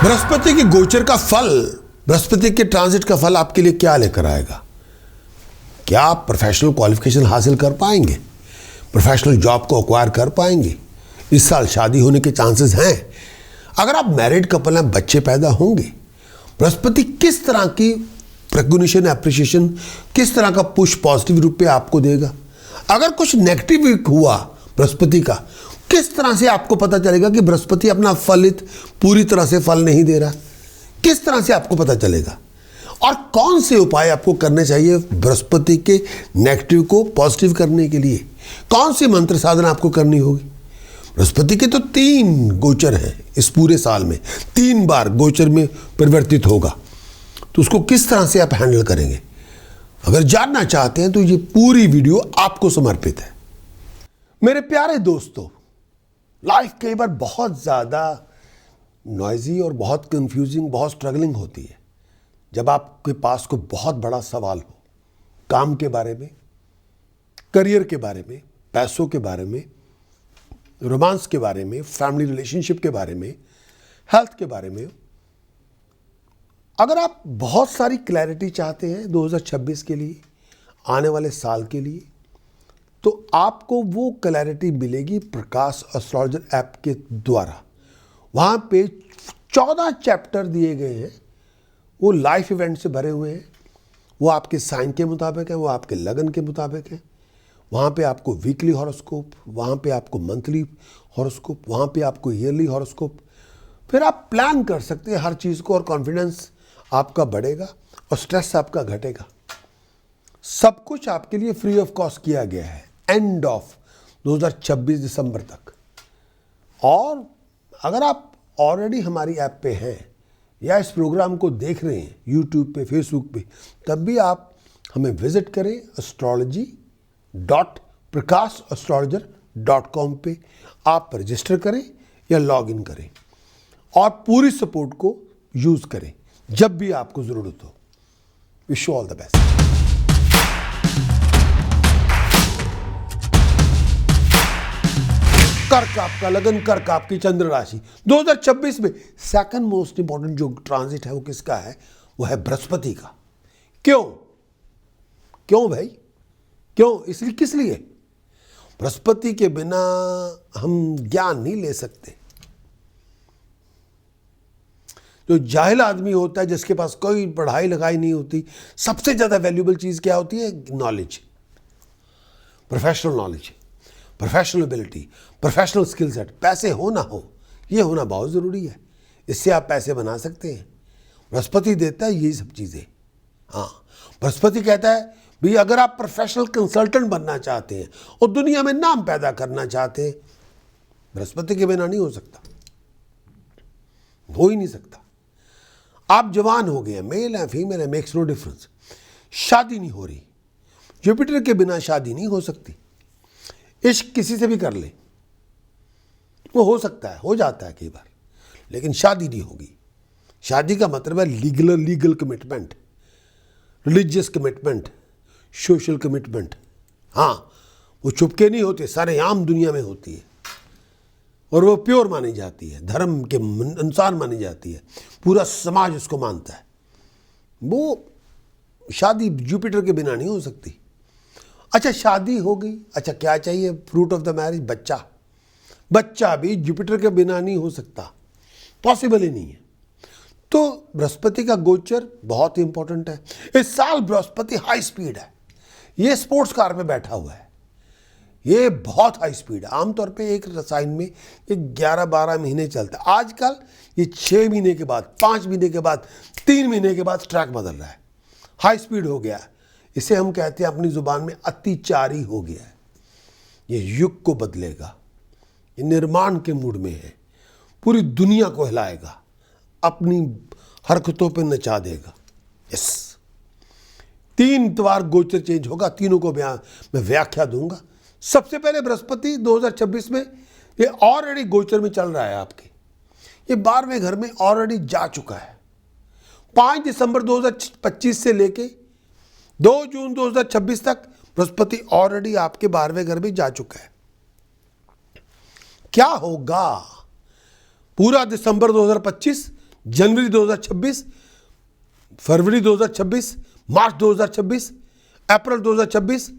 बृहस्पति की गोचर का फल, बृहस्पति के ट्रांजिट का फल आपके लिए क्या लेकर आएगा? क्या आप प्रोफेशनल क्वालिफिकेशन हासिल कर पाएंगे? प्रोफेशनल जॉब को एक्वायर कर पाएंगे? इस साल शादी होने के चांसेस हैं? अगर आप मैरिड कपल हैं, बच्चे पैदा होंगे? बृहस्पति किस तरह की रिकॉग्निशन, एप्रिसिएशन, किस तरह का पुश पॉजिटिव रूप में आपको देगा? अगर कुछ नेगेटिव हुआ बृहस्पति का, किस तरह से आपको पता चलेगा कि बृहस्पति अपना फलित पूरी तरह से फल नहीं दे रहा? किस तरह से आपको पता चलेगा? और कौन से उपाय आपको करने चाहिए बृहस्पति के नेगेटिव को पॉजिटिव करने के लिए? कौन सी मंत्र साधना आपको करनी होगी? बृहस्पति के तो 3 गोचर हैं इस पूरे साल में, 3 बार गोचर में परिवर्तित होगा, तो उसको किस तरह से आप हैंडल करेंगे? अगर जानना चाहते हैं तो ये पूरी वीडियो आपको समर्पित है। मेरे प्यारे दोस्तों, लाइफ कई बार बहुत ज़्यादा नॉइजी और बहुत कंफ्यूजिंग, बहुत स्ट्रगलिंग होती है। जब आपके पास कोई बहुत बड़ा सवाल हो, काम के बारे में, करियर के बारे में, पैसों के बारे में, रोमांस के बारे में, फैमिली रिलेशनशिप के बारे में, हेल्थ के बारे में, अगर आप बहुत सारी क्लैरिटी चाहते हैं 2026 के लिए, आने वाले साल के लिए, तो आपको वो क्लैरिटी मिलेगी प्रकाश एस्ट्रोलॉजर ऐप के द्वारा। वहाँ पे 14 चैप्टर दिए गए हैं, वो लाइफ इवेंट से भरे हुए हैं, वो आपके साइन के मुताबिक हैं, वो आपके लगन के मुताबिक हैं। वहाँ पे आपको वीकली हॉरोस्कोप, वहाँ पे आपको मंथली हॉरोस्कोप, वहाँ पे आपको ईयरली हॉरोस्कोप। फिर आप प्लान कर सकते हैं हर चीज़ को, और कॉन्फिडेंस आपका बढ़ेगा और स्ट्रेस आपका घटेगा। सब कुछ आपके लिए फ्री ऑफ कॉस्ट किया गया है एंड ऑफ 2026 दिसंबर तक। और अगर आप ऑलरेडी हमारी ऐप पे हैं या इस प्रोग्राम को देख रहे हैं यूट्यूब पे, फेसबुक पे, तब भी आप हमें विजिट करें astrology.prakashastrologer.com पे। आप रजिस्टर करें या लॉग इन करें और पूरी सपोर्ट को यूज़ करें जब भी आपको ज़रूरत हो। Wish you all the best. कर्क आपका लगन, कर्क आपकी चंद्र राशि 2026 में सेकंड मोस्ट इंपॉर्टेंट जो ट्रांजिट है वो किसका है? वो है बृहस्पति का। क्यों भाई? क्यों? इसलिए, किस लिए? बृहस्पति के बिना हम ज्ञान नहीं ले सकते। जो जाहिल आदमी होता है, जिसके पास कोई पढ़ाई लिखाई नहीं होती, सबसे ज़्यादा वैल्यूएबल चीज़ क्या होती है? Knowledge, professional knowledge, professional ability, professional skill set. पैसे हो ना हो, ये होना बहुत ज़रूरी है। इससे आप पैसे बना सकते हैं। बृहस्पति देता है ये सब चीज़ें। हाँ, बृहस्पति कहता है भाई, अगर आप प्रोफेशनल कंसल्टेंट बनना चाहते हैं और दुनिया में नाम पैदा करना चाहते हैं, बृहस्पति के बिना नहीं हो सकता, हो ही नहीं सकता। आप जवान हो गए, मेल है फीमेल है, मेक्स नो डिफरेंस। शादी नहीं हो रही, जुपिटर के बिना शादी नहीं हो सकती। इश्क किसी से भी कर ले, वो हो सकता है, हो जाता है कई बार, लेकिन शादी नहीं होगी। शादी का मतलब है legal commitment, religious commitment, social commitment. हाँ, वो चुपके नहीं होते, सारे आम दुनिया में होती है और वो प्योर मानी जाती है, धर्म के अनुसार मानी जाती है, पूरा समाज उसको मानता है। वो शादी जुपिटर के बिना नहीं हो सकती। अच्छा, शादी हो गई, अच्छा क्या चाहिए? फ्रूट ऑफ द मैरिज, बच्चा। बच्चा भी जुपिटर के बिना नहीं हो सकता, पॉसिबल ही नहीं है। तो बृहस्पति का गोचर बहुत ही इंपॉर्टेंट है। इस साल बृहस्पति हाई स्पीड है, ये स्पोर्ट्स कार पे बैठा हुआ है, ये बहुत हाई स्पीड है। आमतौर पे एक रसायन में ये 11-12 महीने चलता है। आजकल ये 6 महीने के बाद, 5 महीने के बाद, 3 महीने के बाद ट्रैक बदल रहा है, हाई स्पीड हो गया है। इसे हम कहते हैं अपनी जुबान में अतिचारी हो गया है। ये युग को बदलेगा, ये निर्माण के मूड में है, पूरी दुनिया को हिलाएगा, अपनी हरकतों पे नचा देगा। यस, 3 बार गोचर चेंज होगा, तीनों को मैं व्याख्या दूंगा। सबसे पहले बृहस्पति 2026 में ये ऑलरेडी गोचर में चल रहा है आपके, ये 12वें घर में ऑलरेडी जा चुका है। 5 दिसंबर 2025 से लेके 2 जून 2026 तक बृहस्पति ऑलरेडी आपके 12वें घर में जा चुका है। क्या होगा? पूरा दिसंबर 2025 जनवरी 2026, फरवरी 2026, मार्च 2026, अप्रैल 2026,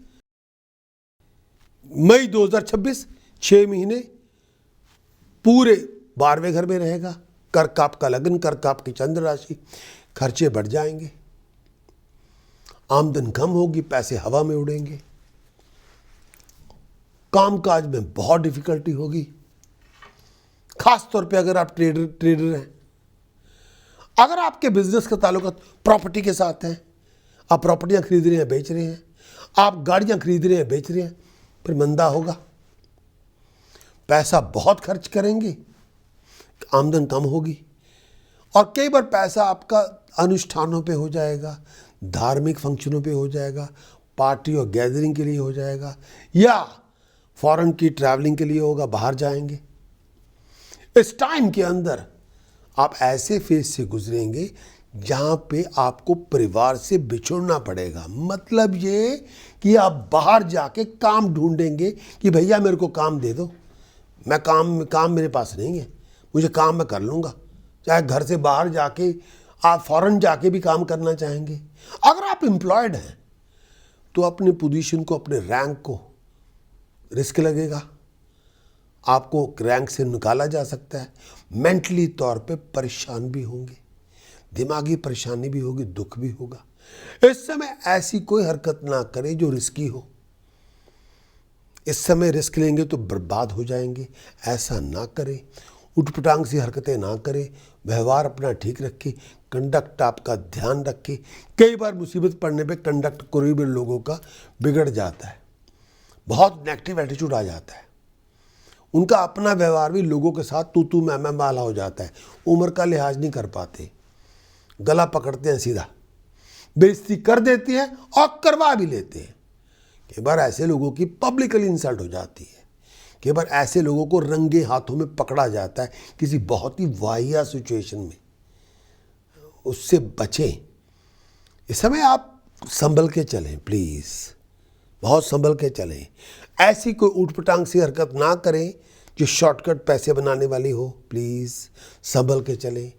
मई 2026, 6 महीने पूरे 12वें घर में रहेगा। कर्क आपका लगन, कर्क आपकी चंद्र राशि, खर्चे बढ़ जाएंगे, आमदन कम होगी, पैसे हवा में उड़ेंगे, कामकाज में बहुत डिफिकल्टी होगी, खास तौर पे अगर आप ट्रेडर हैं। अगर आपके बिजनेस का ताल्लुक प्रॉपर्टी के साथ है, आप प्रॉपर्टियां खरीद रहे हैं, बेच रहे हैं, आप गाड़ियां खरीद रहे हैं, बेच रहे हैं, फिर मंदा होगा, पैसा बहुत खर्च करेंगे, आमदन कम होगी, और कई बार पैसा आपका अनुष्ठानों पे हो जाएगा, धार्मिक फंक्शनों पे हो जाएगा, पार्टी और गैदरिंग के लिए हो जाएगा, या फॉरेन की ट्रैवलिंग के लिए होगा, बाहर जाएंगे। इस टाइम के अंदर आप ऐसे फेज से गुजरेंगे जहाँ पे आपको परिवार से बिछुड़ना पड़ेगा। मतलब ये कि आप बाहर जाके काम ढूंढेंगे कि भैया मेरे को काम दे दो, मैं काम मेरे पास नहीं है, मुझे काम मैं कर लूँगा। चाहे घर से बाहर जाके आप फॉरेन जाके भी काम करना चाहेंगे। अगर आप एम्प्लॉयड हैं तो अपने पोजीशन को, अपने रैंक को रिस्क लगेगा, आपको रैंक से निकाला जा सकता है। मेंटली तौर पे परेशान भी होंगे, दिमागी परेशानी भी होगी, दुख भी होगा। इस समय ऐसी कोई हरकत ना करें जो रिस्की हो। इस समय रिस्क लेंगे तो बर्बाद हो जाएंगे, ऐसा ना करें। उठपटांग सी हरकतें ना करें, व्यवहार अपना ठीक रखें, कंडक्ट आपका ध्यान रखें। कई बार मुसीबत पड़ने पे कंडक्ट कोई भी लोगों का बिगड़ जाता है, बहुत नेगेटिव एटीट्यूड आ जाता है, उनका अपना व्यवहार भी लोगों के साथ तू मैं वाला हो जाता है। उम्र का लिहाज नहीं कर पाते, गला पकड़ते हैं, सीधा बेइज्जती कर देते हैं और करवा भी लेते हैं। कई बार ऐसे लोगों की पब्लिकली इंसल्ट हो जाती है, कई बार ऐसे लोगों को रंगे हाथों में पकड़ा जाता है किसी बहुत ही वाहिया सिचुएशन में। उससे बचें। इस समय आप संभल के चलें, प्लीज़ बहुत संभल के चलें। ऐसी कोई ऊटपटांग सी हरकत ना करें जो शॉर्टकट पैसे बनाने वाली हो। प्लीज़ संभल के चलें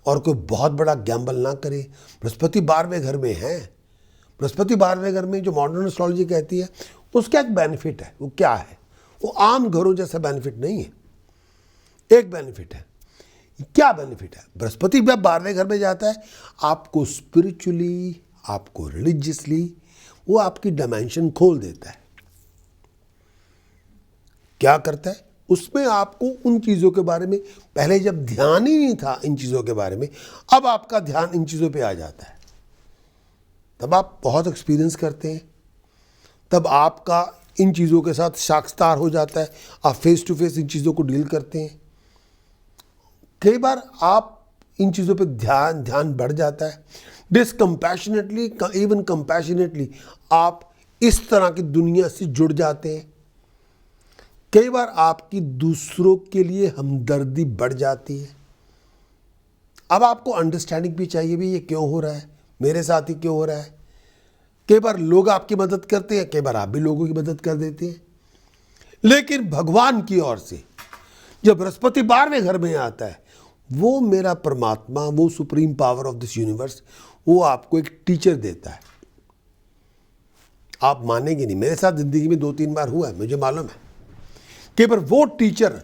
और कोई बहुत बड़ा गैम्बल ना करें। बृहस्पति 12वें घर में है, बृहस्पति 12वें घर में जो मॉडर्न एस्ट्रोलॉजी कहती है उसका एक बेनिफिट है। वो क्या है? वो आम घरों जैसा बेनिफिट नहीं है, एक बेनिफिट है। क्या बेनिफिट है? बृहस्पति जब 12वें घर में जाता है आपको स्पिरिचुअली, आपको रिलीजियसली वो आपकी डायमेंशन खोल देता है। क्या करता है? उसमें आपको उन चीज़ों के बारे में, पहले जब ध्यान ही नहीं था इन चीज़ों के बारे में, अब आपका ध्यान इन चीज़ों पे आ जाता है। तब आप बहुत एक्सपीरियंस करते हैं, तब आपका इन चीज़ों के साथ साक्षात्कार हो जाता है, आप फेस टू फेस इन चीज़ों को डील करते हैं। कई बार आप इन चीज़ों पे ध्यान बढ़ जाता है। डिसकम्पैशनेटली, इवन कंपैशनेटली आप इस तरह की दुनिया से जुड़ जाते हैं। कई बार आपकी दूसरों के लिए हमदर्दी बढ़ जाती है। अब आपको अंडरस्टैंडिंग भी चाहिए, भी ये क्यों हो रहा है, मेरे साथ ही क्यों हो रहा है। कई बार लोग आपकी मदद करते हैं, कई बार आप भी लोगों की मदद कर देते हैं। लेकिन भगवान की ओर से जब बृहस्पति 12वें घर में आता है, वो मेरा परमात्मा, वो supreme power of this universe, वो आपको एक टीचर देता है। आप मानेंगे नहीं, मेरे साथ जिंदगी में 2-3 बार हुआ है, मुझे मालूम है। कई बार वो टीचर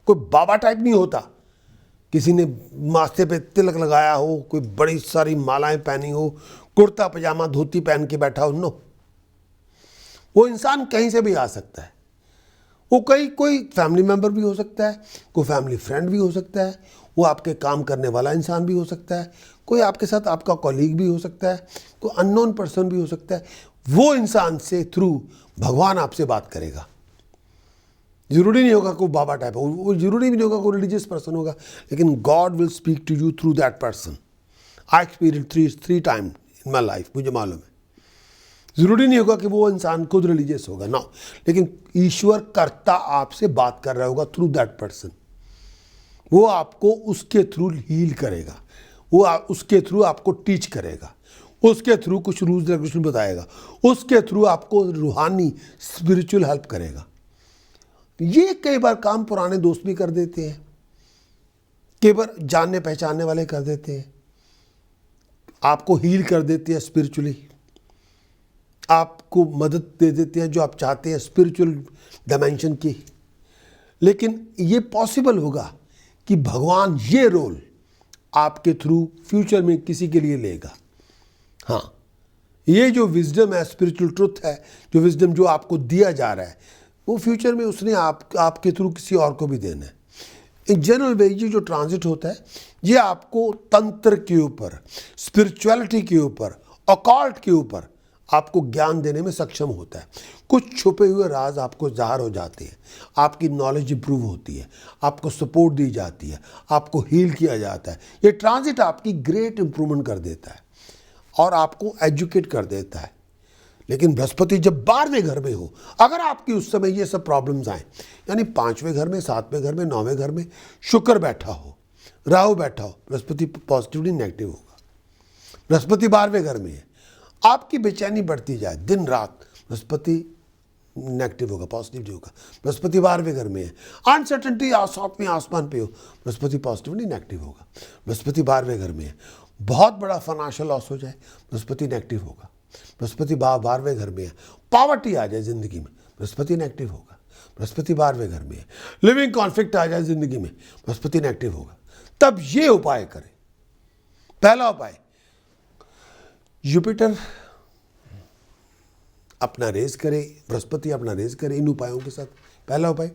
कोई बाबा टाइप नहीं होता, किसी ने माथे पे तिलक लगाया हो, कोई बड़ी सारी मालाएं पहनी हो, कुर्ता पजामा धोती पहन के बैठा हो, नो। वो इंसान कहीं से भी आ सकता है। वो कोई फैमिली मेंबर भी हो सकता है, कोई फैमिली फ्रेंड भी हो सकता है, वो आपके काम करने वाला इंसान भी हो सकता है, कोई आपके साथ आपका कॉलीग भी हो सकता है, कोई अननोन पर्सन भी हो सकता है। वो इंसान से थ्रू भगवान आपसे बात करेगा। जरूरी नहीं होगा कोई बाबा टाइप हो, वो जरूरी भी नहीं होगा कोई रिलीजियस पर्सन होगा, लेकिन God will speak to you through that person. I experience three time in my life, मुझे मालूम है। जरूरी नहीं होगा कि वो इंसान खुद रिलीजियस होगा, ना, लेकिन ईश्वर कर्ता आपसे बात कर रहा होगा थ्रू दैट पर्सन। वो आपको उसके थ्रू हील करेगा, वो उसके थ्रू आपको टीच करेगा, उसके थ्रू कुछ रूल्स रेगुलेशन बताएगा, उसके थ्रू आपको रूहानी स्पिरिचुअल हेल्प करेगा। ये कई बार काम पुराने दोस्त भी कर देते हैं। केवल जानने पहचानने वाले कर देते हैं, आपको हील कर देते हैं स्पिरिचुअली, आपको मदद दे देते हैं जो आप चाहते हैं स्पिरिचुअल डायमेंशन की। लेकिन ये पॉसिबल होगा कि भगवान ये रोल आपके थ्रू फ्यूचर में किसी के लिए लेगा। हाँ, ये जो विजडम है, स्पिरिचुअल ट्रुथ है, जो विजडम जो आपको दिया जा रहा है, वो फ्यूचर में उसने आपके थ्रू किसी और को भी देना है। इन जनरल वे ये जो ट्रांजिट होता है, ये आपको तंत्र के ऊपर, स्पिरिचुअलिटी के ऊपर, ऑकल्ट के ऊपर आपको ज्ञान देने में सक्षम होता है। कुछ छुपे हुए राज आपको ज़ाहिर हो जाते हैं, आपकी नॉलेज इंप्रूव होती है, आपको सपोर्ट दी जाती है, आपको हील किया जाता है। ये ट्रांजिट आपकी ग्रेट इंप्रूवमेंट कर देता है और आपको एजुकेट कर देता है। लेकिन बृहस्पति जब 12वें घर में हो, अगर आपकी उस समय ये सब प्रॉब्लम्स आए, यानी 5वें घर में, 7वें घर में, 9वें घर में शुक्र बैठा हो, राहु बैठा हो, बृहस्पति पॉजिटिवली नेगेटिव होगा। बृहस्पति 12वें घर में है, आपकी बेचैनी बढ़ती जाए दिन रात, बृहस्पति नेगेटिव होगा, पॉजिटिव नहीं होगा। बृहस्पति 12वें घर में है, अनसर्टेनिटी 7वें आसमान पे हो, बृहस्पति पॉजिटिवली नेगेटिव होगा। बृहस्पति 12वें घर में है, बहुत बड़ा फाइनेंशियल लॉस हो जाए, बृहस्पति नेगेटिव होगा। बृहस्पति 12वें घर में है, पॉवर्टी आ जाए जिंदगी में, बृहस्पति नेगेटिव होगा। बृहस्पति 12वें घर में है, लिविंग कॉन्फ्लिक्ट आ जाए जिंदगी में, बृहस्पति नेगेटिव होगा। तब ये उपाय करें। पहला उपाय, जुपिटर अपना रेज करे, बृहस्पति अपना रेज करे इन उपायों के साथ। पहला उपाय,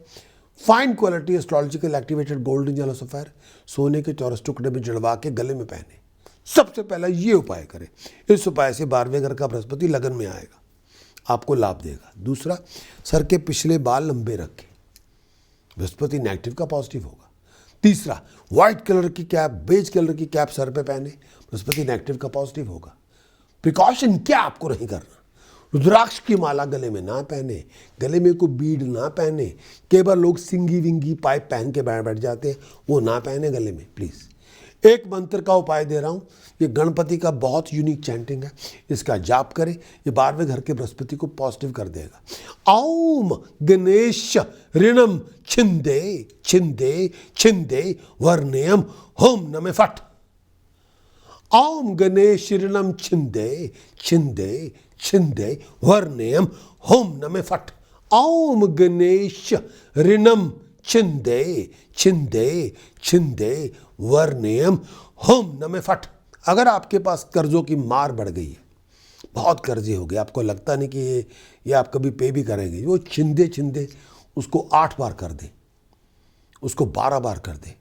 fine quality astrological activated golden yellow sapphire सोने के चौरस टुकड़े में जड़वा के गले में पहने। सबसे पहला ये उपाय करें। इस उपाय से 12वें घर का बृहस्पति लगन में आएगा, आपको लाभ देगा। दूसरा, सर के पिछले बाल लंबे रखें, बृहस्पति नेगेटिव का पॉजिटिव होगा। तीसरा, व्हाइट कलर की कैप, बेज कलर की कैप सर पे पहने, बृहस्पति नेगेटिव का पॉजिटिव होगा। प्रिकॉशन क्या आपको नहीं करना, रुद्राक्ष की माला गले में ना पहने, गले में कोई बीड ना पहने। केवल लोग सिंगी विंगी पाइप पहन के बैठ जाते हैं, वो ना पहने गले में प्लीज़। एक मंत्र का उपाय दे रहा हूँ, ये गणपति का बहुत यूनिक चैंटिंग है, इसका जाप करें, ये 12वें घर के बृहस्पति को पॉजिटिव कर देगा। ओम गणेश ऋणम छिंदे छिंदे छिंदे वर्णयम होम नमे फट। ओम गणेश ऋणम छिंदे छिंदे छिंदे वर्णयम होम नमे फट। ओम गणेश ऋणम छिंदे छिंदे छिंदे वर्णयम होम नमे फट। अगर आपके पास कर्जों की मार बढ़ गई है, बहुत कर्जे हो गए, आपको लगता नहीं कि ये आप कभी पे भी करेंगे, वो छिंदे छिंदे उसको 8 बार कर दे, उसको 12 बार कर दे,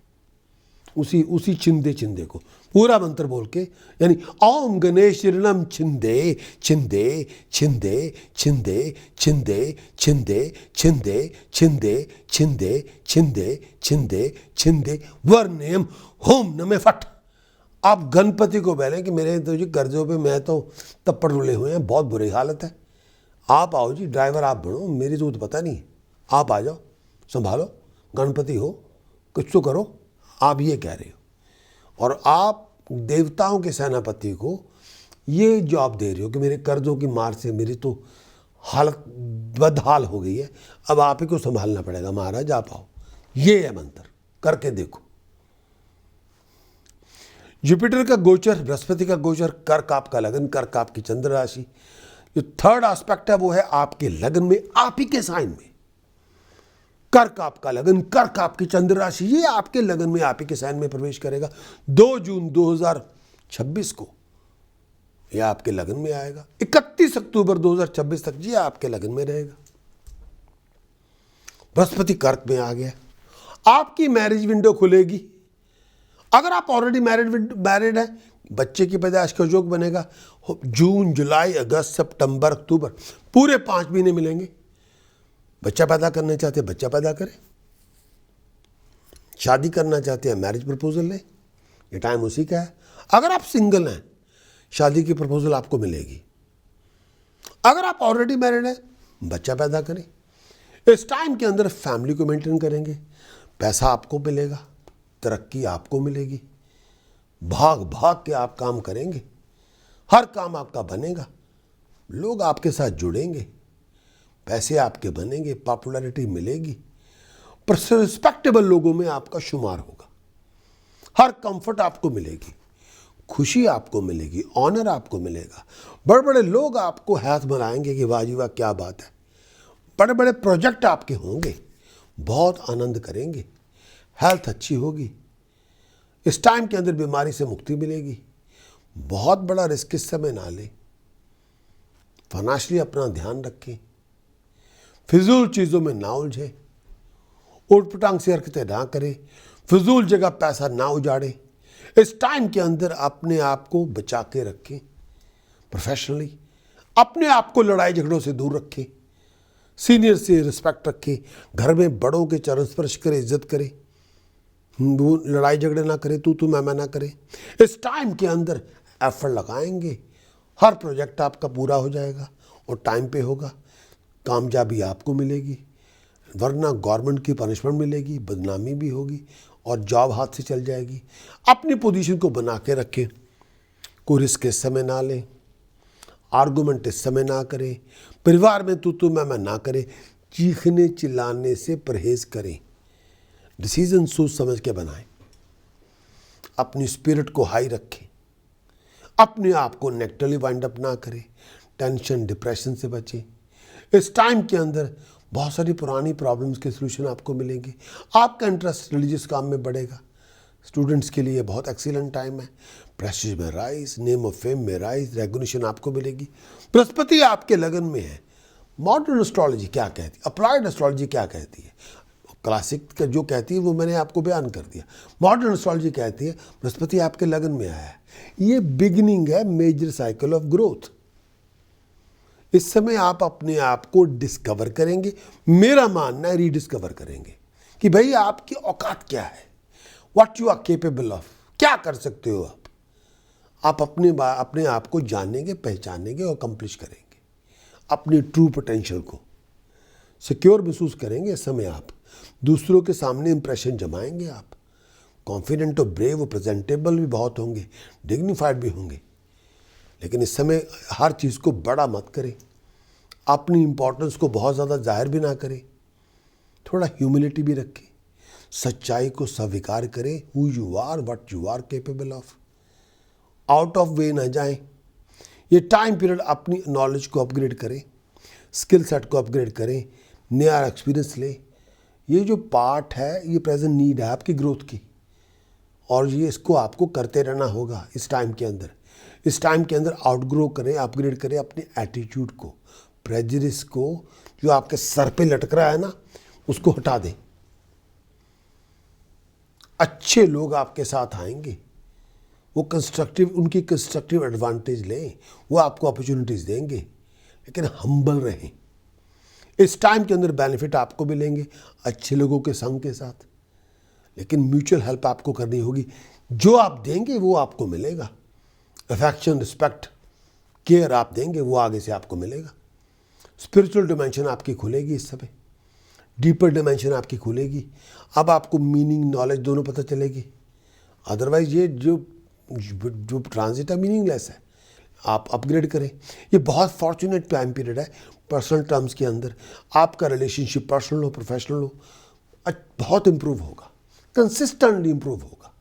उसी छिंदे छिंदे को पूरा मंत्र बोल के, यानी ओम गणेश ऋणम छिंदे छिंदे छिंदे छिंदे छिंदे छिंदे छिंदे छिंदे छिंदे छिंदे छिंदे छिंदे वर्णयम होम नमे फट। आप गणपति को बोलें कि मेरे तो जी कर्जों पे मैं तो तप्पड़ रुले हुए हैं, बहुत बुरी हालत है, आप आओ जी, ड्राइवर आप बनो, मेरी तो पता नहीं, आप आ जाओ, संभालो, गणपति हो, कुछ तो करो। आप ये कह रहे हो और आप देवताओं के सेनापति को ये जॉब दे रहे हो कि मेरे कर्जों की मार से मेरी तो हालत बदहाल हो गई है, अब आप ही को संभालना पड़ेगा महाराज, आप आओ। ये है मंत्र, करके देखो। जुपिटर का गोचर, बृहस्पति का गोचर, कर्क आपका लगन, कर्क आपकी चंद्र राशि। जो थर्ड एस्पेक्ट है वो है आपके लगन में, आप ही के साइन में। कर्क आपका लगन, कर्क आपकी चंद्र राशि, ये आपके लगन में, आप ही के साइन में प्रवेश करेगा 2 जून 2026 को, ये आपके लगन में आएगा। 31 अक्टूबर 2026 तक ये आपके लगन में रहेगा। बृहस्पति कर्क में आ गया, आपकी मैरिज विंडो खुलेगी। अगर आप ऑलरेडी मैरिड हैं, बच्चे की पैदाइश का योग बनेगा। जून, जुलाई, अगस्त, सितंबर, अक्टूबर, पूरे 5 महीने मिलेंगे। बच्चा पैदा करना चाहते हैं, बच्चा पैदा करें। शादी करना चाहते हैं, मैरिज प्रपोजल लें, ये टाइम उसी का है। अगर आप सिंगल हैं, शादी की प्रपोजल आपको मिलेगी। अगर आप ऑलरेडी मैरिड हैं, बच्चा पैदा करें। इस टाइम के अंदर फैमिली को मेंटेन करेंगे, पैसा आपको मिलेगा, तरक्की आपको मिलेगी, भाग भाग के आप काम करेंगे, हर काम आपका बनेगा, लोग आपके साथ जुड़ेंगे, पैसे आपके बनेंगे, पॉपुलैरिटी मिलेगी, रिस्पेक्टेबल लोगों में आपका शुमार होगा। हर कंफर्ट आपको मिलेगी, खुशी आपको मिलेगी, ऑनर आपको मिलेगा। बड़े बड़े लोग आपको हाथ मिलाएंगे कि वाह जी वाह क्या बात है। बड़े बड़े प्रोजेक्ट आपके होंगे, बहुत आनंद करेंगे, हेल्थ अच्छी होगी। इस टाइम के अंदर बीमारी से मुक्ति मिलेगी। बहुत बड़ा रिस्क इस समय ना लें, फाइनेंशियली अपना ध्यान रखें, फिजूल चीज़ों में ना उलझे, उठ पटांग से हरकतें ना करें, फिजूल जगह पैसा ना उजाड़े। इस टाइम के अंदर अपने आप को बचा के रखें, प्रोफेशनली अपने आप को लड़ाई झगड़ों से दूर रखें, सीनियर से रिस्पेक्ट रखें, घर में बड़ों के चरण स्पर्श करें, इज्जत करें, वो लड़ाई झगड़े ना करें, तू मैं ना करें। इस टाइम के अंदर एफर्ट लगाएंगे, हर प्रोजेक्ट आपका पूरा हो जाएगा और टाइम पे होगा, कामयाबी आपको मिलेगी, वरना गवर्नमेंट की पनिशमेंट मिलेगी, बदनामी भी होगी और जॉब हाथ से चल जाएगी। अपनी पोजीशन को बना के रखें, कोई रिस्क इस समय ना लें, आर्गूमेंट इस समय ना करें, परिवार में तू मैं ना करें, चीखने चिल्लाने से परहेज करें, डिसीजन सोच समझ के बनाएं, अपनी स्पिरिट को हाई रखें, अपने आप को नेगेटिवली वाइंड अप ना करें, टेंशन डिप्रेशन से बचें। इस टाइम के अंदर बहुत सारी पुरानी प्रॉब्लम्स के सलूशन आपको मिलेंगे, आपका इंटरेस्ट रिलीजियस काम में बढ़ेगा। स्टूडेंट्स के लिए बहुत एक्सीलेंट टाइम है, प्रेस्टीज में राइज, नेम ऑफ फेम में राइज, रेगुलेशन आपको मिलेगी। बृहस्पति आपके लगन में है। मॉडर्न एस्ट्रोलॉजी क्या कहती है, अप्लाइड एस्ट्रोलॉजी क्या कहती है, क्लासिक का जो कहती है वो मैंने आपको बयान कर दिया। मॉडर्न एस्ट्रोलॉजी कहती है बृहस्पति आपके लगन में आया है, ये बिगिनिंग है मेजर साइकिल ऑफ ग्रोथ। इस समय आप अपने आप को डिस्कवर करेंगे, मेरा मानना है रीडिस्कवर करेंगे कि भाई आपकी औकात क्या है, what you are capable of, क्या कर सकते हो आप अपने आप को जानेंगे, पहचानेंगे और अकम्प्लिश करेंगे, अपनी ट्रू पोटेंशियल को सिक्योर महसूस करेंगे। इस समय आप दूसरों के सामने इंप्रेशन जमाएंगे, आप कॉन्फिडेंट और ब्रेव और प्रेजेंटेबल भी बहुत होंगे, डिग्निफाइड भी होंगे। लेकिन इस समय हर चीज़ को बड़ा मत करें, अपनी इंपॉर्टेंस को बहुत ज़्यादा जाहिर भी ना करें, थोड़ा ह्यूमिलिटी भी रखें, सच्चाई को स्वीकार करें, who you are, what you are capable of, out of way ना जाएं। ये टाइम पीरियड अपनी नॉलेज को अपग्रेड करें, स्किल सेट को अपग्रेड करें, नया एक्सपीरियंस लें। ये जो पार्ट है ये प्रेजेंट नीड है आपकी ग्रोथ की, और ये इसको आपको करते रहना होगा इस टाइम के अंदर। इस टाइम के अंदर आउटग्रो करें, अपग्रेड करें अपने एटीट्यूड को, प्रेजुडिस को, जो आपके सर पे लटक रहा है ना, उसको हटा दें। अच्छे लोग आपके साथ आएंगे, वो उनकी कंस्ट्रक्टिव एडवांटेज लें, वो आपको अपॉर्चुनिटीज़ देंगे, लेकिन हम्बल रहें। इस टाइम के अंदर बेनिफिट आपको मिलेंगे अच्छे लोगों के संग के साथ, लेकिन म्यूचुअल हेल्प आपको करनी होगी। जो आप देंगे वो आपको मिलेगा, अफेक्शन, रिस्पेक्ट, केयर आप देंगे वो आगे से आपको मिलेगा। स्पिरिचुअल डिमेंशन आपकी खुलेगी इस समय, डीपर डिमेंशन आपकी खुलेगी। अब आपको मीनिंग, नॉलेज दोनों पता चलेगी। अदरवाइज ये जो ट्रांजिट है मीनिंगलेस है। आप अपग्रेड करें, ये बहुत फॉर्चुनेट टाइम पीरियड है पर्सनल टर्म्स के अंदर। आपका रिलेशनशिप पर्सनल हो प्रोफेशनल हो बहुत इंप्रूव होगा, कंसिस्टेंटली इंप्रूव होगा।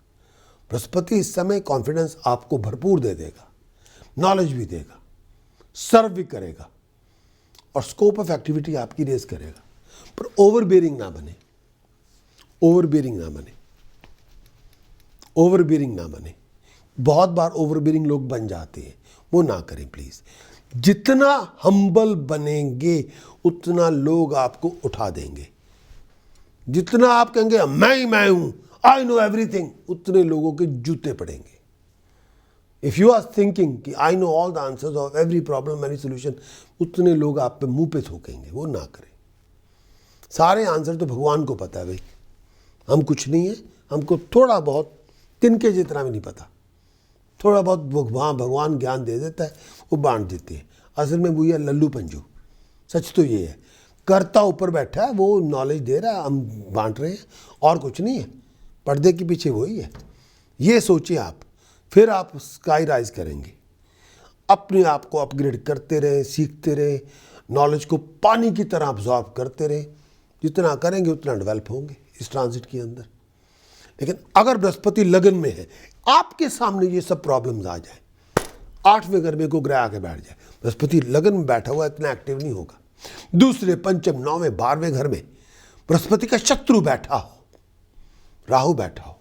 बृहस्पति इस समय कॉन्फिडेंस आपको भरपूर दे देगा, नॉलेज भी देगा, सर्व भी करेगा और स्कोप ऑफ एक्टिविटी आपकी रेज करेगा। पर ओवरबेरिंग ना बने, ओवरबेरिंग ना बने, ओवरबेरिंग ना बने। बहुत बार ओवरबेरिंग लोग बन जाते हैं, वो ना करें प्लीज़। जितना हम्बल बनेंगे उतना लोग आपको उठा देंगे। जितना आप कहेंगे मैं हूं, आई नो एवरीथिंग, उतने लोगों के जूते पड़ेंगे। इफ यू आर थिंकिंग कि I know all the answers of every problem any solution, उतने लोग आप पे मुंह पे थूकेंगे, वो ना करें। सारे आंसर तो भगवान को पता है भाई, हम कुछ नहीं है, हमको थोड़ा बहुत तिनके जितना भी नहीं पता, थोड़ा बहुत भगवान ज्ञान दे देता है, वो बांट देते हैं। असल में वो ये लल्लू पंजू, सच तो ये है, करता ऊपर बैठा है, वो नॉलेज दे रहा है, हम बांट रहे हैं, और कुछ नहीं है। पर्दे के पीछे वही है। ये सोचिए आप, फिर आप स्काई राइज करेंगे। अपने आप को अपग्रेड करते रहे, सीखते रहे, नॉलेज को पानी की तरह अब्जॉर्ब करते रहे। जितना करेंगे उतना डेवलप होंगे इस ट्रांजिट के अंदर। लेकिन अगर बृहस्पति लगन में है, आपके सामने ये सब प्रॉब्लम्स आ जाए, 8वें घर में को ग्रह आके बैठ जाए, बृहस्पति लगन में बैठा हुआ इतना एक्टिव नहीं होगा। दूसरे, पंचम, 9वें, 12वें घर में बृहस्पति का शत्रु बैठा हो, राहु बैठा हो,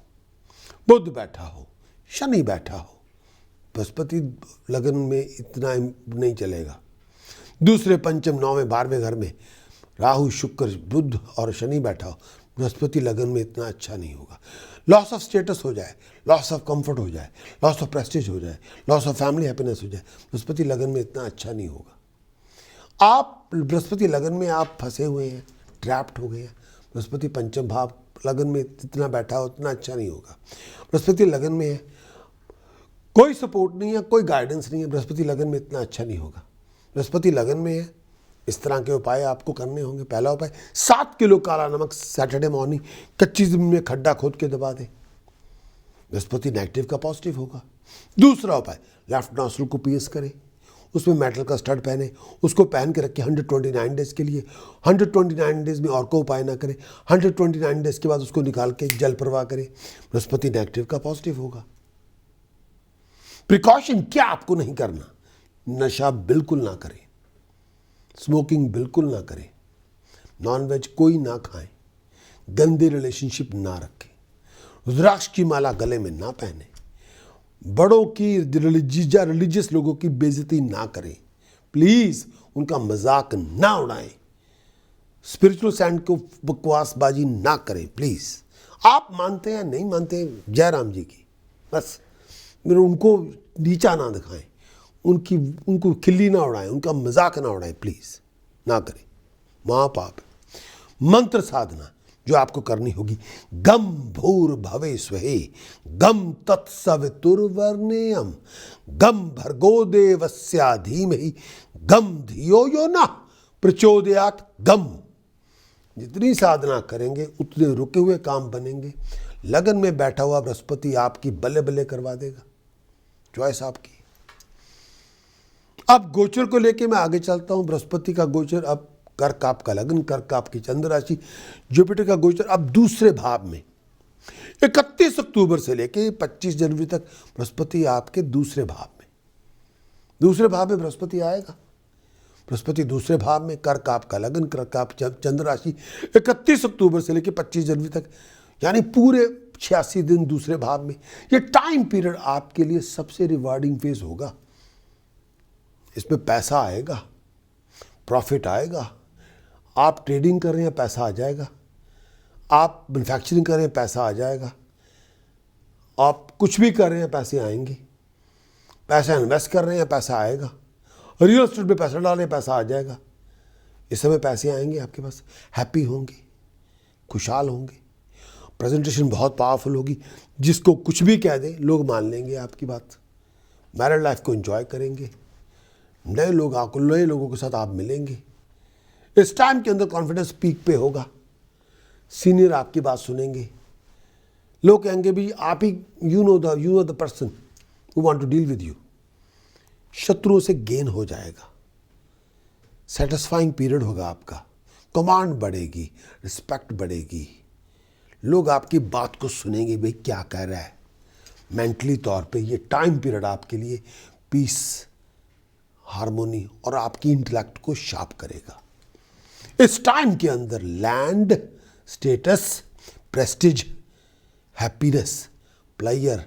बुध बैठा हो, शनि बैठा हो, बृहस्पति लगन में इतना नहीं चलेगा। दूसरे, पंचम, 9वें, 12वें घर में राहु, शुक्र, बुध और शनि बैठा हो, बृहस्पति लगन में इतना अच्छा नहीं होगा। लॉस ऑफ स्टेटस हो जाए, लॉस ऑफ कंफर्ट हो जाए, लॉस ऑफ प्रेस्टीज हो जाए, लॉस ऑफ फैमिली हैप्पीनेस हो जाए, बृहस्पति लगन में इतना अच्छा नहीं होगा। आप बृहस्पति लगन में आप फंसे हुए हैं, ट्रैप्ड हो गए हैं। बृहस्पति पंचम भाव लगन में इतना बैठा हो उतना अच्छा नहीं होगा। बृहस्पति लगन में है, कोई सपोर्ट नहीं है, कोई गाइडेंस नहीं है, बृहस्पति लगन में इतना अच्छा नहीं होगा। बृहस्पति लगन में है, इस तरह के उपाय आपको करने होंगे। पहला उपाय, 7 किलो काला नमक सैटरडे मॉर्निंग कच्ची जमीन में खड्डा खोद के दबा दें, बृहस्पति नेगेटिव का पॉजिटिव होगा। दूसरा उपाय, लेफ्ट नॉस्ट्रिल को पीस करें, उसमें मेटल का स्टड पहने, उसको पहन के रखें 129 डेज के लिए। 129 डेज में और को उपाय ना करें, 129 डेज के बाद उसको निकाल के जल प्रवाह करें, बृहस्पति नेगेटिव का पॉजिटिव होगा। प्रिकॉशन क्या आपको नहीं करना, नशा बिल्कुल ना करें, स्मोकिंग बिल्कुल ना करें, नॉनवेज कोई ना खाएं, गंदे रिलेशनशिप ना रखें, रुद्राक्ष की माला गले में ना पहने, बड़ों की रिलीजियस लोगों की बेइज्जती ना करें, प्लीज उनका मजाक ना उड़ाएं, स्पिरिचुअल सैंड को बकवासबाजी ना करें प्लीज। आप मानते हैं नहीं मानते जयराम जी की, बस मेरे उनको नीचा ना दिखाएं, उनको खिल्ली ना उड़ाएं, उनका मजाक ना उड़ाएं, प्लीज ना करें, महापाप। मंत्र साधना जो आपको करनी होगी, गम भूर्भुवः स्वः, गम तत्सवितुर्वरेण्यं, गम भर्गो देवस्य धीमहि, गम धियो यो नः प्रचोदयात्, गम। जितनी साधना करेंगे उतने रुके हुए काम बनेंगे। लगन में बैठा हुआ बृहस्पति आपकी बल्ले बल्ले करवा देगा, चॉइस आपकी। अब गोचर को लेके मैं आगे चलता हूं। बृहस्पति का गोचर अब कर्क आपका लगन, कर्क आपकी चंद्र राशि, जुपिटर का गोचर अब दूसरे भाव में 31 अक्टूबर से लेके 25 जनवरी तक बृहस्पति आपके दूसरे भाव में बृहस्पति आएगा। बृहस्पति दूसरे भाव में, कर्क आपका लगन, कर्क आप चंद्र राशि, 31 अक्टूबर से लेके 25 जनवरी तक, यानी पूरे 86 दिन दूसरे भाव में। ये टाइम पीरियड आपके लिए सबसे रिवार्डिंग फेज होगा। इसमें पैसा आएगा, प्रॉफिट आएगा, आप ट्रेडिंग कर रहे हैं पैसा आ जाएगा, आप मैन्युफैक्चरिंग कर रहे हैं पैसा आ जाएगा, आप कुछ भी कर रहे हैं पैसे आएंगे, पैसा इन्वेस्ट कर रहे हैं पैसा आएगा, रियल एस्टेट में पैसा डाल रहे हैं पैसा आ जाएगा। इस समय पैसे आएंगे आपके पास, हैप्पी होंगे, खुशहाल होंगे, प्रेजेंटेशन बहुत पावरफुल होगी, जिसको कुछ भी कह दें लोग मान लेंगे आपकी बात। मैरिड लाइफ को एंजॉय करेंगे, नए लोगों के साथ आप मिलेंगे। इस टाइम के अंदर कॉन्फिडेंस पीक पे होगा, सीनियर आपकी बात सुनेंगे, लोग कहेंगे भी आप ही you know the person who want to deal with you. शत्रुओं से गेन हो जाएगा, सेटिस्फाइंग पीरियड होगा आपका, कमांड बढ़ेगी, रिस्पेक्ट बढ़ेगी, लोग आपकी बात को सुनेंगे, भाई क्या कह रहा है। मेंटली तौर पे ये टाइम पीरियड आपके लिए पीस, हार्मोनी और आपकी इंटेलेक्ट को शार्प करेगा। इस टाइम के अंदर land, status, Prestige, happiness, player,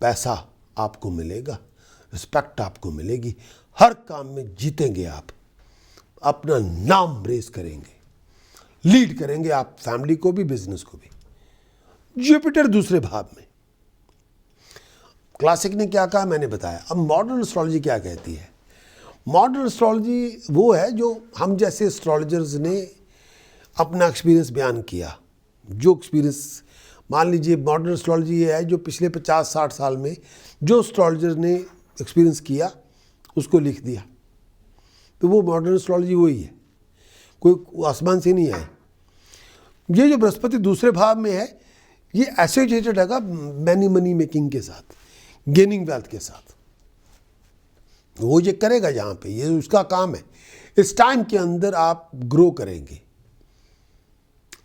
पैसा आपको मिलेगा, रिस्पेक्ट आपको मिलेगी, हर काम में जीतेंगे आप, अपना नाम रेस करेंगे, लीड करेंगे आप फैमिली को भी, बिजनेस को भी। जुपिटर दूसरे भाव में, क्लासिक ने क्या कहा मैंने बताया। अब मॉडर्न एस्ट्रोलॉजी क्या कहती है? मॉडर्न एस्ट्रोलॉजी वो है जो हम जैसे एस्ट्रोलॉजर्स ने अपना एक्सपीरियंस बयान किया। जो एक्सपीरियंस, मान लीजिए मॉडर्न एस्ट्रोलॉजी ये है जो पिछले 50-60 साल में जो एस्ट्रोलॉजर ने एक्सपीरियंस किया उसको लिख दिया, तो वो मॉडर्न एस्ट्रोलॉजी वही है, कोई आसमान से नहीं आए। ये जो बृहस्पति दूसरे भाव में है, ये एसोसिएटेड है मैनी मनी मेकिंग के साथ, गेनिंग वेल्थ के साथ। वो ये करेगा यहाँ पे, ये उसका काम है। इस टाइम के अंदर आप ग्रो करेंगे,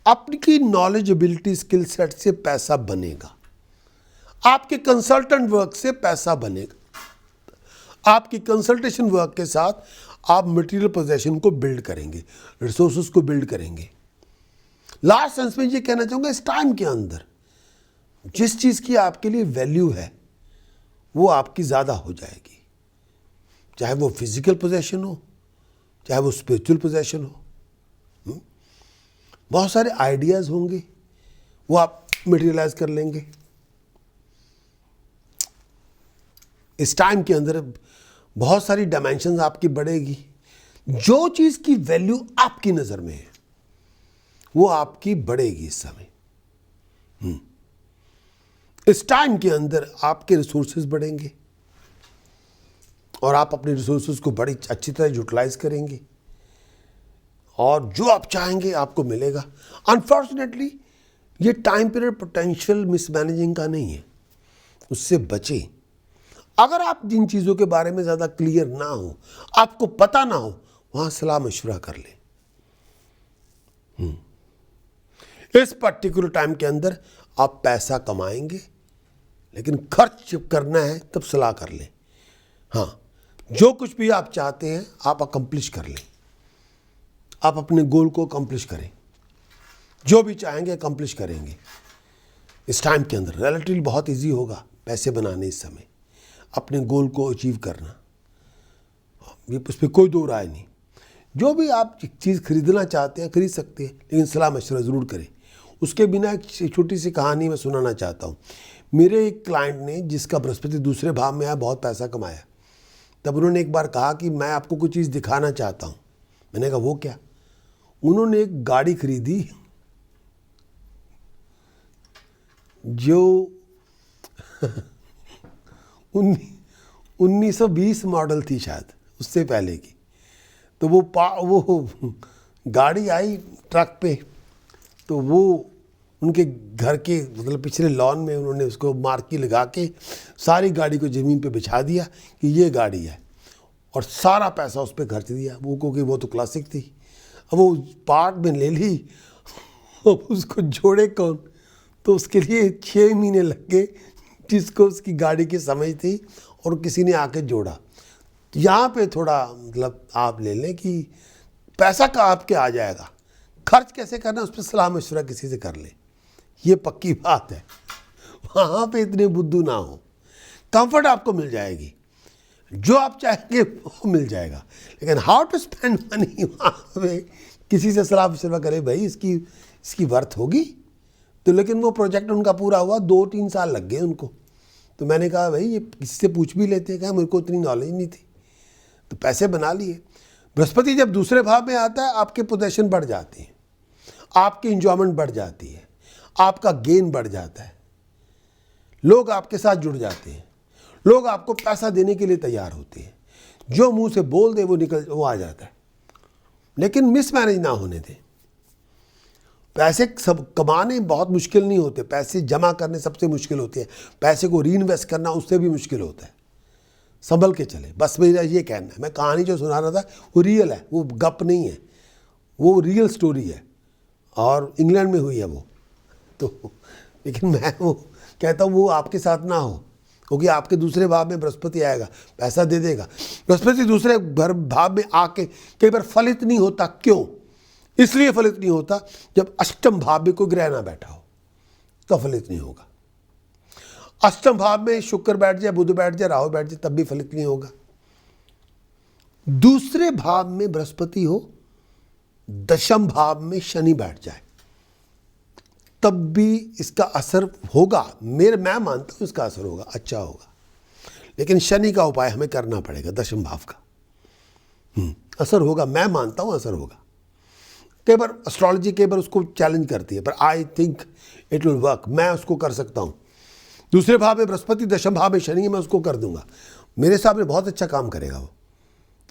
आपकी नॉलेज, एबिलिटी, स्किल सेट से पैसा बनेगा, आपके कंसल्टेंट वर्क से पैसा बनेगा, आपकी कंसल्टेशन वर्क के साथ आप मटेरियल पोजेशन को बिल्ड करेंगे, रिसोर्सेज को बिल्ड करेंगे। लास्ट सेंस में ये कहना चाहूँगा, इस टाइम के अंदर जिस चीज़ की आपके लिए वैल्यू है वो आपकी ज़्यादा हो जाएगी, चाहे वो फिजिकल पोजेशन हो, चाहे वो स्पिरिचुअल पोजेशन हो। बहुत सारे आइडियाज़ होंगे, वो आप मटेरियलाइज कर लेंगे। इस टाइम के अंदर बहुत सारी डायमेंशंस आपकी बढ़ेगी। जो चीज़ की वैल्यू आपकी नज़र में है वो आपकी बढ़ेगी इस समय। इस टाइम के अंदर आपके रिसोर्सेज बढ़ेंगे और आप अपने रिसोर्सेज को बड़ी अच्छी तरह यूटिलाइज करेंगे और जो आप चाहेंगे आपको मिलेगा। अनफॉर्चुनेटली ये टाइम पीरियड पोटेंशियल मिसमैनेजिंग का नहीं है, उससे बचें। अगर आप जिन चीज़ों के बारे में ज़्यादा क्लियर ना हो, आपको पता ना हो, वहाँ सलाह मशवरा कर लें। इस पर्टिकुलर टाइम के अंदर आप पैसा कमाएंगे, लेकिन खर्च जब करना है तब सलाह कर लें। हाँ, जो कुछ भी आप चाहते हैं आप अकम्प्लिश कर लें, आप अपने गोल को अकम्प्लिश करें। जो भी चाहेंगे अकम्प्लिश करेंगे। इस टाइम के अंदर रिलेटिवली बहुत इजी होगा पैसे बनाने, इस समय अपने गोल को अचीव करना, ये उस पर कोई दो राय नहीं। जो भी आप चीज़ खरीदना चाहते हैं खरीद सकते हैं, लेकिन सलाह मशवरा ज़रूर करें। उसके बिना एक छोटी सी कहानी मैं सुनाना चाहता हूँ। मेरे एक क्लाइंट ने, जिसका बृहस्पति दूसरे भाव में आया, बहुत पैसा कमाया, तब उन्होंने एक बार कहा कि मैं आपको कुछ चीज़ दिखाना चाहता हूँ। मैंने कहा वो क्या? उन्होंने एक गाड़ी खरीदी जो 1920 मॉडल थी शायद, उससे पहले की। तो वो गाड़ी आई ट्रक पे, तो वो उनके घर के मतलब पिछले लॉन में उन्होंने उसको मार्की लगा के सारी गाड़ी को ज़मीन पे बिछा दिया कि ये गाड़ी है, और सारा पैसा उस पर खर्च दिया वो, क्योंकि वो तो क्लासिक थी। अब वो पार्ट में ले ली, अब उसको जोड़े कौन? तो उसके लिए 6 महीने लग गए, जिसको उसकी गाड़ी की समझ थी, और किसी ने आके जोड़ा। तो यहाँ पे थोड़ा मतलब आप ले लें कि पैसा का आपके आ जाएगा, खर्च कैसे करना उस पर सलाह मशवरा किसी से कर लें, ये पक्की बात है। वहाँ पे इतने बुद्धू ना हो, कंफर्ट आपको मिल जाएगी, जो आप चाहेंगे वो मिल जाएगा। लेकिन हाउ टू स्पेंड मनी, वहाँ पे किसी से सलाह मशवरा करे, भाई इसकी वर्थ होगी तो। लेकिन वो प्रोजेक्ट उनका पूरा हुआ, 2-3 साल लग गए उनको। तो मैंने कहा भाई ये किसी से पूछ भी लेते हैं, क्या मेरे को इतनी नॉलेज नहीं थी। तो पैसे बना लिए। बृहस्पति जब दूसरे भाव में आता है, आपके पोजेशन बढ़ जाते हैं, आपकी इंजॉयमेंट बढ़ जाती है, आपका गेन बढ़ जाता है, लोग आपके साथ जुड़ जाते हैं, लोग आपको पैसा देने के लिए तैयार होते हैं। जो मुंह से बोल दे वो आ जाता है। लेकिन मिसमैनेज ना होने दें। पैसे सब कमाने बहुत मुश्किल नहीं होते, पैसे जमा करने सबसे मुश्किल होते हैं। पैसे को री इन्वेस्ट करना उससे भी मुश्किल होता है। संभल के चले, बस मेरा ये कहना है। मैं कहानी जो सुना रहा था वो रियल है, वो गप नहीं है, वो रियल स्टोरी है और इंग्लैंड में हुई है वो। तो लेकिन मैं वो कहता हूँ वो आपके साथ ना हो, क्योंकि आपके दूसरे भाव में बृहस्पति आएगा, पैसा दे देगा। बृहस्पति दूसरे भाव में आके कई बार फलित नहीं होता। क्यों? इसलिए फलित नहीं होता जब अष्टम भाव में कोई ग्रह ना बैठा हो, तो फलित नहीं होगा। अष्टम भाव में शुक्र बैठ जाए, बुध बैठ जाए, राहु बैठ जाए, तब भी फलित नहीं होगा। दूसरे भाव में बृहस्पति हो, दशम भाव में शनि बैठ जाए, तब भी इसका असर होगा। मैं मानता हूं इसका असर होगा, अच्छा होगा। लेकिन शनि का उपाय हमें करना पड़ेगा, दशम भाव का। असर होगा, मैं मानता हूं असर होगा। कई बार एस्ट्रोलॉजी कई बार उसको चैलेंज करती है, पर I think it will work. मैं उसको कर सकता हूं। दूसरे भाव में बृहस्पति, दशम भाव में शनि, मैं उसको कर दूंगा। मेरे हिसाब में बहुत अच्छा काम करेगा वो।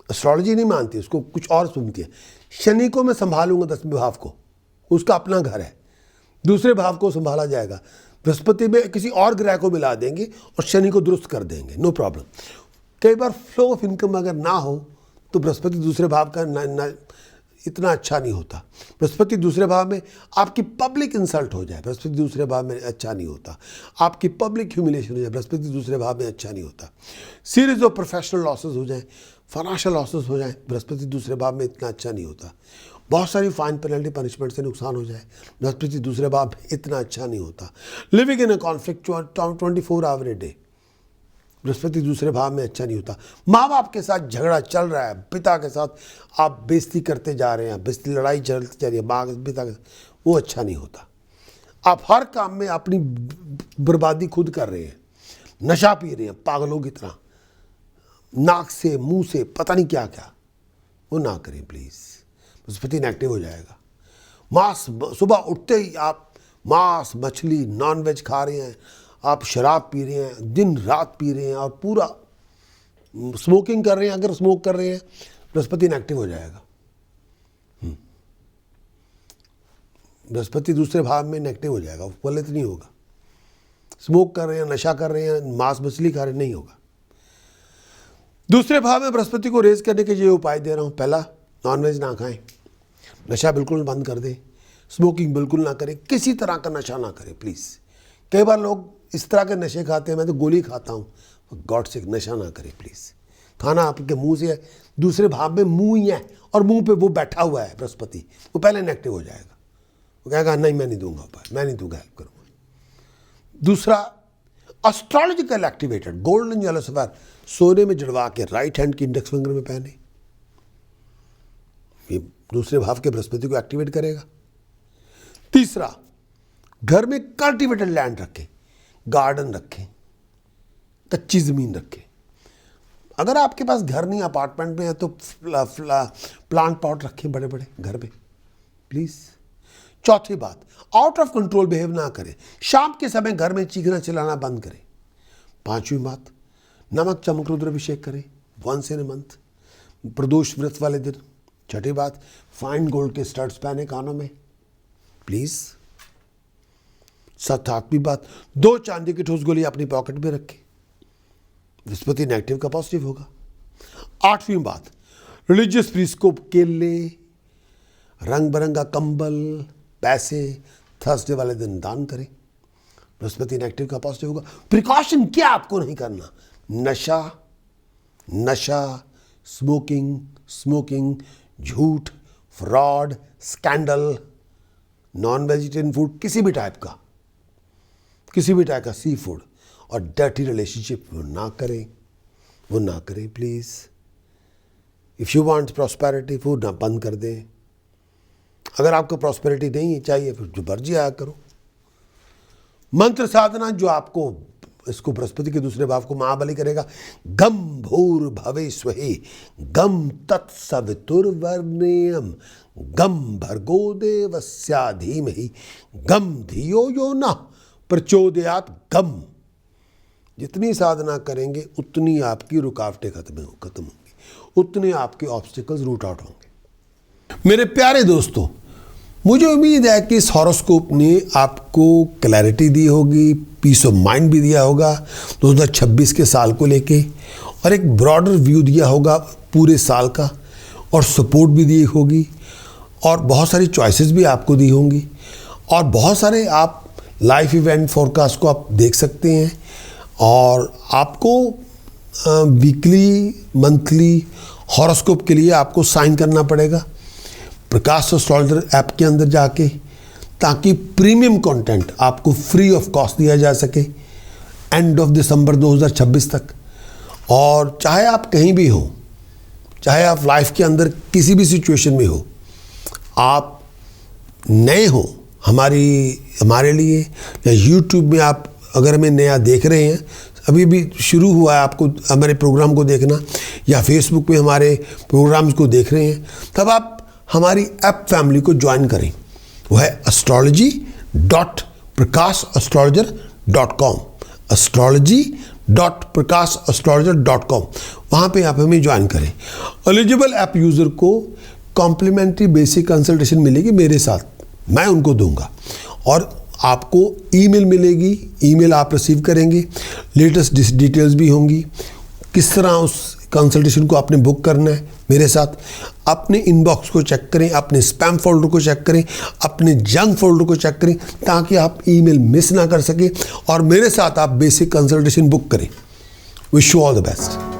एस्ट्रोलॉजी नहीं मानती, उसको कुछ और सुनती है। शनि को मैं संभालूंगा, 10वें भाव को, उसका अपना घर है। दूसरे भाव को संभाला जाएगा। बृहस्पति में किसी और ग्रह को मिला देंगे और शनि को दुरुस्त कर देंगे, नो प्रॉब्लम। कई बार फ्लो ऑफ इनकम अगर ना हो तो बृहस्पति दूसरे भाव का इतना अच्छा नहीं होता। बृहस्पति दूसरे भाव में आपकी पब्लिक इंसल्ट हो जाए, बृहस्पति दूसरे भाव में अच्छा नहीं होता। आपकी पब्लिक ह्यूमिलेशन हो जाए, बृहस्पति दूसरे भाव में अच्छा नहीं होता। सीरीज ऑफ प्रोफेशनल लॉसेस हो जाए, फाइनेंशियल लॉसेस हो जाए, बृहस्पति दूसरे भाव में इतना अच्छा नहीं होता। बहुत सारी फाइन पेनल्टी पनिशमेंट से नुकसान हो जाए, बृहस्पति दूसरे भाव में इतना अच्छा नहीं होता। Living in a conflict 24 hour a day, बृहस्पति दूसरे भाव में अच्छा नहीं होता। माँ बाप के साथ झगड़ा चल रहा है, पिता के साथ आप बेइज्जती करते जा रहे हैं, बेइज्जती लड़ाई चलती जा रही है माँ पिता के साथ, वो अच्छा नहीं होता। आप हर काम में अपनी बर्बादी खुद कर रहे हैं, नशा पी रहे हैं पागलों की तरह, नाक से मुंह से पता नहीं क्या क्या, वो ना करें प्लीज़, बृहस्पति नेगेटिव हो जाएगा। मांस, सुबह उठते ही आप मांस मछली नॉन वेज खा रहे हैं, आप शराब पी रहे हैं, दिन रात पी रहे हैं और पूरा स्मोकिंग कर रहे हैं, अगर स्मोक कर रहे हैं बृहस्पति नेगेटिव हो जाएगा। बृहस्पति दूसरे भाव में नेगेटिव हो जाएगा, फलित नहीं होगा। स्मोक कर रहे हैं, नशा कर रहे हैं, मांस मछली खा रहे, नहीं होगा। दूसरे भाव में बृहस्पति को रेज करने के ये उपाय दे रहा हूँ। पहला, नॉनवेज ना खाएं, नशा बिल्कुल बंद कर दें, स्मोकिंग बिल्कुल ना करें, किसी तरह का नशा ना करें प्लीज़। कई बार लोग इस तरह के नशे खाते हैं, मैं तो गोली खाता हूँ, गॉड से नशा ना करें प्लीज़। खाना आपके मुंह से है, दूसरे भाव में मुंह ही है और मुंह पे वो बैठा हुआ है बृहस्पति, वो पहले नेगेटिव हो जाएगा। वो कहेगा नहीं मैं नहीं दूंगा उपाय, मैं नहीं दूंगा, हेल्प करूँगा। दूसरा, astrological activated golden yellow sphere सोने में जड़वा के राइट हैंड की इंडेक्स फिंगर में पहने, ये दूसरे भाव के बृहस्पति को एक्टिवेट करेगा। तीसरा, घर में कल्टीवेटेड लैंड रखें, गार्डन रखें, कच्ची ज़मीन रखें। अगर आपके पास घर नहीं, अपार्टमेंट में है, तो प्लांट पॉट रखें बड़े बड़े घर में प्लीज़। चौथी बात, आउट ऑफ कंट्रोल बिहेव ना करें, शाम के समय घर में चीखना चिल्लाना बंद करें। पांचवी बात, नमक चमक रुद्राभिषेक करें वंस इन ए मंथ, प्रदोष व्रत वाले दिन। छठी बात, फाइन गोल्ड के स्टड्स पहने कानों में प्लीज़। सातवीं बात, 2 चांदी की ठोस गोली अपनी पॉकेट में रखें, बृहस्पति नेगेटिव का पॉजिटिव होगा। 8वीं बात, रिलीजियस प्रीस्ट को केले, रंग बिरंगा कंबल, पैसे थर्सडे वाले दिन दान करें, बृहस्पति नेगेटिव का पॉजिटिव होगा। प्रिकॉशन क्या आपको नहीं करना, नशा, स्मोकिंग, झूठ, fraud, scandal, non vegetarian food, किसी भी टाइप का सी फूड और डर्टी रिलेशनशिप वो ना करें please. If you want prosperity वो ना बंद कर दें। अगर आपको प्रॉस्पेरिटी नहीं चाहिए फिर जो मर्जी आया करो। मंत्र साधना जो आपको इसको बृहस्पति के दूसरे भाव को महाबली करेगा, गम भूर भवे स्वहे, गम तत्सवितुर्वरेण्यम, गम भर्गो देवस्य धीमहि, गम धियो यो नः प्रचोदयात् गम। जितनी साधना करेंगे उतनी आपकी रुकावटें खत्म होंगी, उतने आपके ऑब्स्टिकल्स रूट आउट होंगे। मेरे प्यारे दोस्तों, मुझे उम्मीद है कि इस हॉरोस्कोप ने आपको क्लैरिटी दी होगी, पीस ऑफ माइंड भी दिया होगा 2026 के साल को लेके, और एक ब्रॉडर व्यू दिया होगा पूरे साल का, और सपोर्ट भी दी होगी, और बहुत सारी चॉइसेस भी आपको दी होंगी, और बहुत सारे आप लाइफ इवेंट फोरकास्ट को आप देख सकते हैं। और आपको वीकली मंथली हॉरोस्कोप के लिए आपको साइन करना पड़ेगा प्रकाश एस्ट्रोलॉजर ऐप के अंदर जाके, ताकि प्रीमियम कंटेंट आपको फ्री ऑफ कॉस्ट दिया जा सके एंड ऑफ दिसंबर 2026 तक। और चाहे आप कहीं भी हो, चाहे आप लाइफ के अंदर किसी भी सिचुएशन में हो, आप नए हो हमारे लिए, या यूट्यूब में आप अगर हमें नया देख रहे हैं, अभी भी शुरू हुआ है आपको हमारे प्रोग्राम को देखना, या फेसबुक पे हमारे प्रोग्राम्स को देख रहे हैं, तब आप हमारी ऐप फैमिली को ज्वाइन करें। वो है astrology.prakashastrologer.com, astrology.prakashastrologer.com। वहाँ पे आप हमें ज्वाइन करें। एलिजिबल ऐप यूज़र को कॉम्प्लीमेंट्री बेसिक कंसल्टेशन मिलेगी मेरे साथ, मैं उनको दूंगा, और आपको ईमेल मिलेगी, ईमेल आप रिसीव करेंगे, लेटेस्ट डिटेल्स भी होंगी, किस तरह उस कंसल्टेशन को आपने बुक करना है मेरे साथ। अपने इनबॉक्स को चेक करें, अपने स्पैम फोल्डर को चेक करें, अपने जंक फोल्डर को चेक करें, ताकि आप ईमेल मिस ना कर सकें और मेरे साथ आप बेसिक कंसल्टेशन बुक करें। Wish you all the best.